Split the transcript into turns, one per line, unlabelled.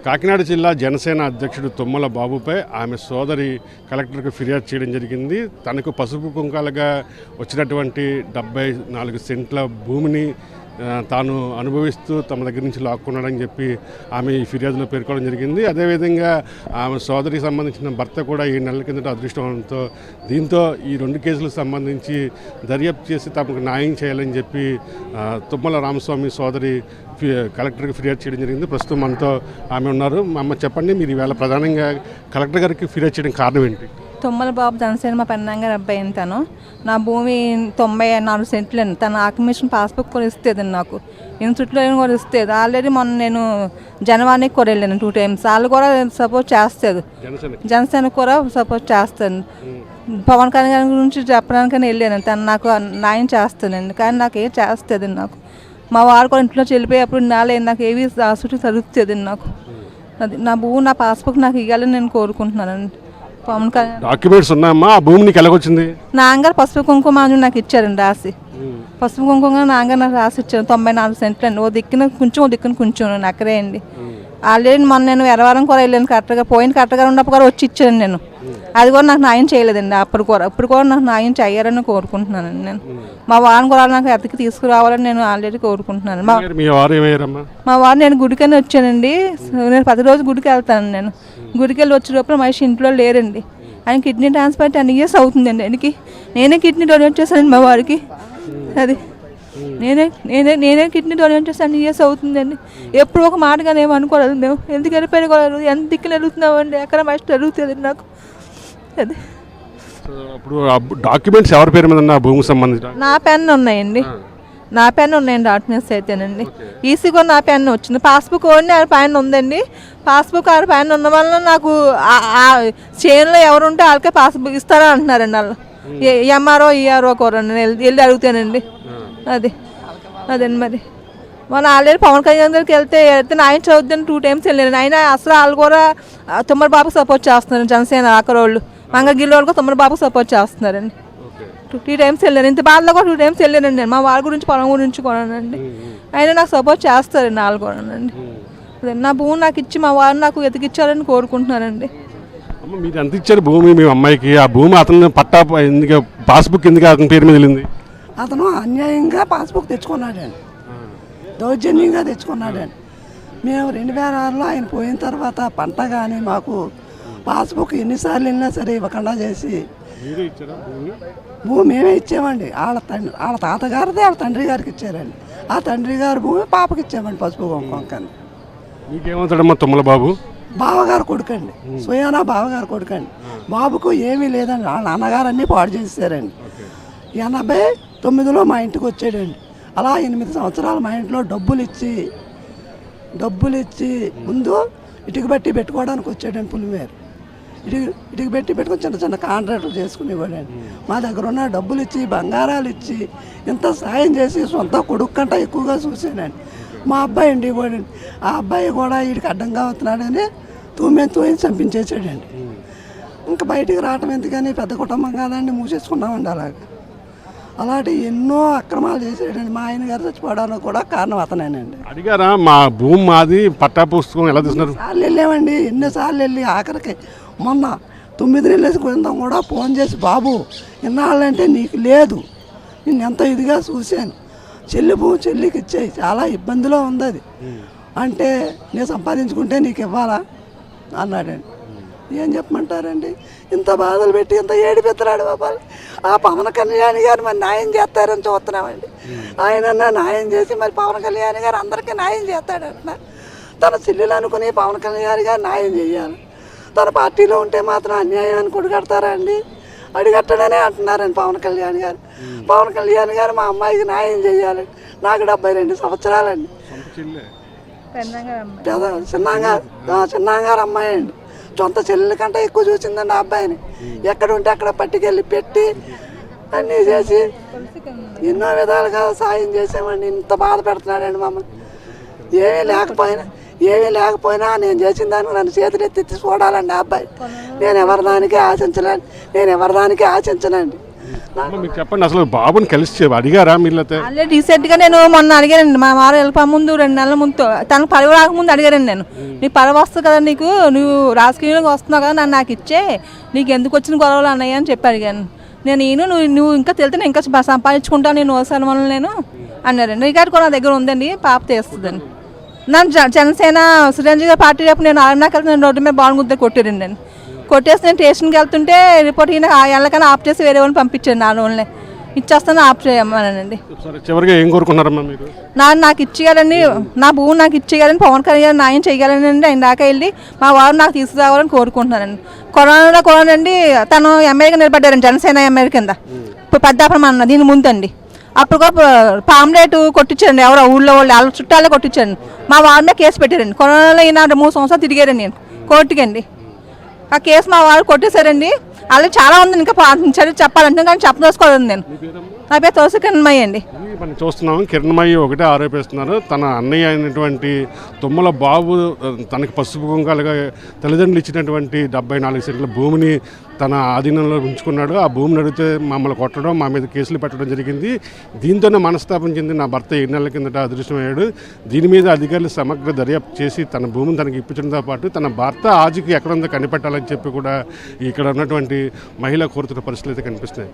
కాకినాడ జిల్లా జనసేన అధ్యక్షుడు తుమ్మల బాబుపై ఆమె సోదరి కలెక్టర్కు ఫిర్యాదు చేయడం జరిగింది. తనకు పసుపు కుంకాలుగా వచ్చినటువంటి 74 సెంట్ల భూమిని తాను అనుభవిస్తూ తమ దగ్గర నుంచి లాక్కున్నాడని చెప్పి ఆమె ఈ ఫిర్యాదులో పేర్కొనడం జరిగింది. అదేవిధంగా ఆమె సోదరికి సంబంధించిన భర్త కూడా 7 నెలల కిందట అదృష్టంతో దీంతో ఈ 2 కేసులకు సంబంధించి దర్యాప్తు చేసి తమకు న్యాయం చేయాలని చెప్పి తుమ్మల రామస్వామి సోదరి కలెక్టర్కి ఫిర్యాదు చేయడం జరిగింది. ప్రస్తుతం మనతో ఆమె ఉన్నారు. అమ్మ చెప్పండి, మీరు ఈవేళ ప్రధానంగా కలెక్టర్ గారికి ఫిర్యాదు చేయడం కారణం ఏంటి?
తుమ్మల బాబు జనసేన మా పెన్నాంగారు అబ్బాయి తను. నా భూమి 94 సెంట్లు అండి. తన ఆక్యుపేషన్ పాస్బుక్ కూడా ఇస్తుంది నాకు. నేను చుట్టూ కూడా ఇస్తుంది. ఆల్రెడీ మొన్న నేను జనవానికి కూడా వెళ్ళాను 2 times. వాళ్ళు కూడా సపోర్ట్ చేస్తుంది, జనసేనకు కూడా సపోర్ట్ చేస్తాను. పవన్ కళ్యాణ్ గురించి చెప్పడానికని వెళ్ళాను. తను నాకు న్యాయం చేస్తానండి, కానీ నాకు ఏం చేస్తుంది. నాకు మా వారు కూడా ఇంట్లో వెళ్ళిపోయేప్పుడు నాకు ఏవి చుట్టూ చదువుతుంది. నాకు అది నా భూమి, నా పాస్బుక్ నాకు ఇవ్వాలని నేను కోరుకుంటున్నానండి. పవన్ కళ్యాణ్
డాక్యుమెంట్స్ ఉన్నాయమ్మా. ఆ భూమి నీకు ఎలాగొచ్చింది?
నాన్నగారు పసుపు కుంకుమ నాకు ఇచ్చారండి రాసి. పసుపు కుంకుమ నాన్నగారు నాకు రాసి ఇచ్చారు. 94 సెంట్లు అండి. ఓ దిక్కున కొంచెం అక్కడే అండి. ఆల్రెడీ మొన్న నేను ఎరవారం కూడా వెళ్ళాను. కరెక్ట్గా కరెక్ట్గా ఉన్నప్పుడు కూడా వచ్చి ఇచ్చాను నేను. అది కూడా నాకు న్యాయం చేయలేదండి. ఇప్పుడు కూడా నాకు న్యాయం చేయాలని కోరుకుంటున్నానండి. నేను మా వారిని కూడా నాకు ఎత్తకి తీసుకురావాలని నేను ఆల్రెడీ కోరుకుంటున్నాను. మా వారు నేను గుడికని వచ్చానండి. నేను ప్రతిరోజు గుడికి వెళ్తాను. నేను గుడికి వెళ్ళి వచ్చేటప్పుడు మనిషి ఇంట్లో లేరండి. ఆయన కిడ్నీ ట్రాన్స్ప్లాంట్ 10 years అవుతుందండి ఆయనకి. నేనే కిడ్నీ డొనేట్ చేశానండి మా వారికి. అది నేనే కిడ్నీ డొనేట్ చేసి 10 years అవుతుందండి. ఎప్పుడు ఒక మాటగానే ఏమనుకోలేదు. మేము ఎందుకు వెళ్ళిపోయిన ఎంత దిక్కులు వెళ్తున్నామండి, ఎక్కడ మస్ట్ జరుగుతుంది నాకు. అది
ఇప్పుడు డాక్యుమెంట్స్ ఎవరి పేరు మీద ఉన్న భూమికి సంబంధించి
నా పెన్ ఉన్నాయండి. డాక్యుమెంట్స్ అయితేనండి. ఈసీ కూడా నా పెన్ వచ్చింది. పాస్బుక్ ఓన్లీ ఆ పైన ఉందండి. పాస్బుక్ ఆ పైన ఉన్న వల్ల నాకు చైన్లో ఎవరుంటే వాళ్ళకే పాస్బుక్ ఇస్తారా అంటున్నారండి. వాళ్ళు ఎంఆర్ఓ ఈఆర్ఓ కూడా వెళ్ళి అడుగుతానండి. అదండి మరి మన ఆల్రెడీ పవన్ కళ్యాణ్ దగ్గరికి వెళ్తే ఆయన చదువుతాను 2 times వెళ్ళాను. ఆయన అసలు వాళ్ళు కూడా తుమ్మల బాబుకి సపోర్ట్ చేస్తున్నారు. జనసేన ఆఖరోళ్ళు మంగగిరి వాళ్ళు కూడా తుమ్మల బాబుకి సపోర్ట్ చేస్తున్నారండి. 2 times వెళ్ళాను. ఇంత బాధలో కూడా 2 times వెళ్ళానండి. నేను మా వాళ్ళ గురించి పొలం గురించి కొనానండి. ఆయన నాకు సపోర్ట్ చేస్తారండి. వాళ్ళు కూడానండి. నా భూమి నాకు ఇచ్చి మా వారు నాకు ఎతికిచ్చారని కోరుకుంటున్నానండి.
మీరు ఎంత ఇచ్చారు భూమి మీ అమ్మాయికి? ఆ భూమి అతను పట్టా ఎందుకు పాస్బుక్ ఎందుకు అతని పేరు మీద వెళ్ళింది?
అతను అన్యాయంగా పాస్బుక్ తెచ్చుకున్నాడండి, దౌర్జన్యంగా తెచ్చుకున్నాడండి. మేము 2006లో ఆయన పోయిన తర్వాత పంట కానీ మాకు పాస్బుక్ ఎన్నిసార్లు వెళ్ళినా సరే ఇవ్వకుండా చేసి భూమి మేమే ఇచ్చామండి. వాళ్ళ తాతగారిది వాళ్ళ తండ్రి గారికి ఇచ్చారండి. ఆ తండ్రి గారి భూమి పాపకి ఇచ్చామండి పసుపు కుంకుమని.
మీకేమవుతాడమ్మా తుమ్మల బాబు?
బావగారు కొడుకండి, స్వయానా బావగారు కొడుకండి. బాబుకు ఏమీ లేదండి. వాళ్ళ నాన్నగారు అన్నీ పాడు చేశారండి. 89లో మా ఇంటికి వచ్చాడండి. అలా 8 సంవత్సరాలు మా ఇంట్లో డబ్బులు ఇచ్చి ముందు ఇటుక బట్టి పెట్టుకోవడానికి వచ్చాడండి. పులిమేరు ఇటుక పెట్టి పెట్టుకొని చిన్న చిన్న కాంట్రాక్టులు చేసుకునేవాడండి. మా దగ్గర ఉన్న డబ్బులు ఇచ్చి బంగారాలు ఇచ్చి ఇంత సాయం చేసి సొంత కొడుకు కంట ఎక్కువగా చూశానండి. మా అబ్బాయి అండి ఇవ్వడండి. ఆ అబ్బాయి కూడా వీడికి అడ్డంగా అవుతున్నాడని తూమి చంపించేసాడండి. ఇంకా బయటికి రావటం ఎందుకని, పెద్ద కుటుంబం కాదండి, మూసేసుకున్నామండి. అలాంటి ఎన్నో అక్రమాలు చేసాడండి. మా ఆయన గారు చచ్చిపోవడానికి కూడా కారణం అతనేనండి.
అడిగారా మా భూమి మాది పట్టా పుస్తకం ఎలా తీసుకున్నారు?
సార్లు వెళ్ళామండి, ఎన్నోసార్లు వెళ్ళి ఆఖరికి మొన్న 9 నెలల క్రితం కూడా ఫోన్ చేసి, బాబు ఇన్నాళ్ళంటే నీకు లేదు, నేను ఎంత ఇదిగా చూశాను, చెల్లికి ఇచ్చేయి, చాలా ఇబ్బందిలో ఉంది అది అంటే, నేను సంపాదించుకుంటే నీకు ఇవ్వాలా అన్నాడండి. ఏం చెప్పమంటారండి? ఇంత బాధలు పెట్టి ఇంత ఏడిపెత్తరాడు బాబాలు. ఆ పవన్ కళ్యాణ్ గారు మరి న్యాయం చేస్తారని చూస్తున్నామండి. ఆయన న్యాయం చేసి మరి పవన్ కళ్యాణ్ గారు అందరికీ న్యాయం చేస్తాడంటున్నారు. తన చెల్లెలు అనుకుని పవన్ కళ్యాణ్ గారు న్యాయం చేయాలి. తన పార్టీలో ఉంటే మాత్రం అన్యాయాన్ని కొడుగడతారా అండి? అడిగట్టడనే అంటున్నారండి పవన్ కళ్యాణ్ గారు. పవన్ కళ్యాణ్ గారు మా అమ్మాయికి న్యాయం చేయాలండి. నాకు 72 సంవత్సరాలండి. చిన్నంగారు అమ్మాయి అండి. సొంత చెల్లెల కంటే ఎక్కువ చూసిందండి ఆ అబ్బాయిని. ఎక్కడ ఉంటే అక్కడ పట్టుకెళ్ళి పెట్టి అన్నీ చేసి ఎన్నో విధాలుగా సాయం చేసామండి. ఇంత బాధ పెడుతున్నాడండి మమ్మల్ని. ఏమీ లేకపోయినా నేను చేసిన దానికి నన్ను చేతులెత్తి చూడాలండి ఆ అబ్బాయి. నేను ఎవరిదానికి ఆశించనండి.
అమ్మ, మీకు చెప్పండి, అసలు బాబుని కలిసి అడిగారా మీరైతే?
ఆల్రెడీ రీసెంట్గా నేను మొన్న అడిగానండి, మా వారు వెళ్ళిపో ముందు 2 నెలల ముందు తనకు పదవి రాకముందు అడిగారండి నేను. నీ పదవి వస్తుంది కదా, నీకు నువ్వు రాజకీయంలోకి వస్తున్నావు కదా, నన్ను నాకు ఇచ్చే, నీకు ఎందుకు వచ్చిన గొడవలు అన్నయ్య అని చెప్పి అడిగాను. నేను నువ్వు ఇంకా తెలితే నేను ఇంకా సంపాదించుకుంటాను నేను ఓసారి వల్ల నేను అన్నారండి. రికార్డు కూడా నా దగ్గర ఉందండి, పాప తీస్తుందండి. నన్ను జనసేన చిరంజీవి గారి పార్టీ రేపు నేను అరణాకి నేను రోడ్డు మీద బాల్ ముద్ద కొట్టారండి. నేను కొట్టేసి నేను స్టేషన్కి వెళ్తుంటే రిపోర్ట్ ఈయన వెళ్ళకన్నా ఆఫ్ చేసి వేరే వాళ్ళని పంపించాను. నా లోన్లే ఇచ్చేస్తాను ఆఫ్ చేయమనండి.
సరే, చివరిగా ఏం కోరుకున్నారమ్మా మీరు?
నాకు ఇచ్చేయాలని, నా భూమి నాకు ఇచ్చేయాలని, పవన్ కళ్యాణ్ న్యాయం చేయాలని అండి. ఆయన దాకా వెళ్ళి మా వారు నాకు తీసుకురావాలని కోరుకుంటున్నానండి. కరోనా అండి తను ఎమ్మెల్యేగా నిలబడ్డారండి, జనసేన ఎమ్మెల్యే కింద. ఇప్పుడు పెద్దాపురం అన్న దీని ముందండి అప్పుడు పాంప్లెట్ కొట్టించారండి, ఎవరో ఊళ్ళో వాళ్ళు వాళ్ళ చుట్టాలే కొట్టించారండి. మా వారి మీద కేసు పెట్టారండి. కరోనాలో ఈయన 3 సంవత్సరాలు తిరిగారండి నేను కోర్టుకండి. ఆ కేసు మా వారు కొట్టేశారండి. అలాగే చాలా ఉంది ఇంకా చెప్పాలంటే, కానీ చెప్పదోసుకోవాలండి. నేను నా పేరు తులసి కిరణ్మయ్య అండి.
మనం చూస్తున్నాము, కిరణ్మయ్య ఒకటే ఆరోపిస్తున్నారు, తన అన్నయ్య అయినటువంటి తుమ్మల బాబు తనకి పసుపు కుంకాలుగా తల్లిదండ్రులు ఇచ్చినటువంటి 74 సెంట్ల భూమిని తన ఆధీనంలో ఉంచుకున్నాడు. ఆ భూమిని అడిగితే మమ్మల్ని కొట్టడం, మా మీద కేసులు పెట్టడం జరిగింది. దీంతోనే మనస్తాపం చెంది నా భర్త 7 నెలల కిందట అదృశ్యమయ్యాడు. దీని మీద అధికారులు సమగ్ర దర్యాప్తు చేసి తన భూమిని తనకి ఇప్పించడంతో పాటు తన భర్త ఆజుకి ఎక్కడుందో కనిపెట్టాలని చెప్పి కూడా ఇక్కడ ఉన్నటువంటి మహిళ కోరుతున్న పరిస్థితులు అయితే కనిపిస్తున్నాయి.